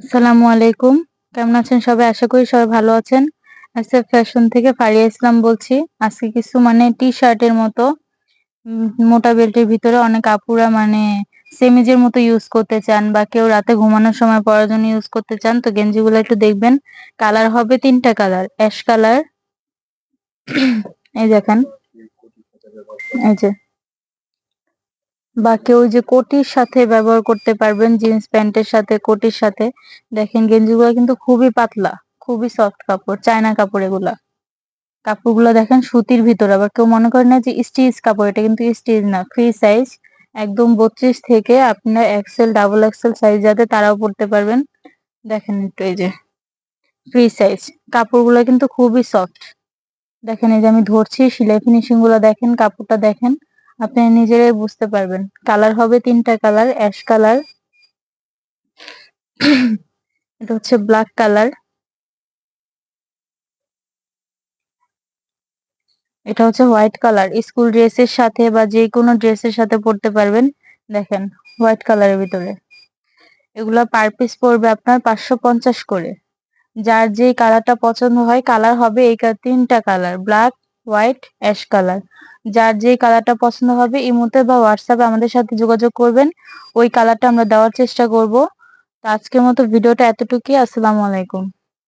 আসসালামু আলাইকুম। কেমন আছেন সবাই? আশা করি সবাই ভালো আছেন। এসএফ ফ্যাশন থেকে ফারিয়া ইসলাম বলছি। আজকে কিছু টি-শার্টের মতো মোটা বেল্টের ভিতরে অনেক আপুরা সেমিজের মতো ইউজ করতে চান বা কেউ রাতে ঘুমানোর সময় পরার জন্য ইউজ করতে চান। তো গেঞ্জিগুলো একটু দেখবেন। কালার হবে ৩ টা কালার। অ্যাশ কালার এই দেখেন। এই যে বা কেউ যে কোটির সাথে ব্যবহার করতে পারবেন, জিন্স প্যান্টের সাথে কোটির সাথে। দেখেন গেঞ্জিগুলো কিন্তু খুবই পাতলা, খুবই সফট কাপড়, চায়না কাপড় এগুলা। কাপড়গুলো দেখেন সুতির ভিতরে, আবার কেউ মনে করে না যে স্টিচ কাপড়, এটা কিন্তু স্টিচ না, ফ্রি সাইজ। একদম 32 থেকে আপনার এক্সেল ডাবল এক্সেল সাইজ যাতে তারাও পড়তে পারবেন। দেখেন একটু এই যে ফ্রি সাইজ, কাপড়গুলো কিন্তু খুবই সফট। দেখেন এই যে আমি ধরছি, সেলাই ফিনিশিং গুলো দেখেন, কাপড়টা দেখেন, আপনি নিজেরাই বুঝতে পারবেন। কালার হবে ৩ টা কালার। অ্যাশ কালার, এটা হচ্ছে ব্ল্যাক কালার, এটা হচ্ছে হোয়াইট কালার। স্কুল ড্রেসের সাথে বা যে কোনো ড্রেসের সাথে পরতে পারবেন। দেখেন হোয়াইট কালারের ভিতরে। এগুলা পার পিস পড়বে আপনার 550 করে। যার যেই কালারটা পছন্দ হয়, কালার হবে এই 3টা colour, black, white, ash colour. যার যেই কালারটা পছন্দ হবে ইমোতে বা হোয়াটসঅ্যাপে আমাদের সাথে যোগাযোগ করবেন, ওই কালারটা আমরা দেওয়ার চেষ্টা করব। তো আজকের মতো ভিডিওটা এতটুকুই। আসসালামু আলাইকুম।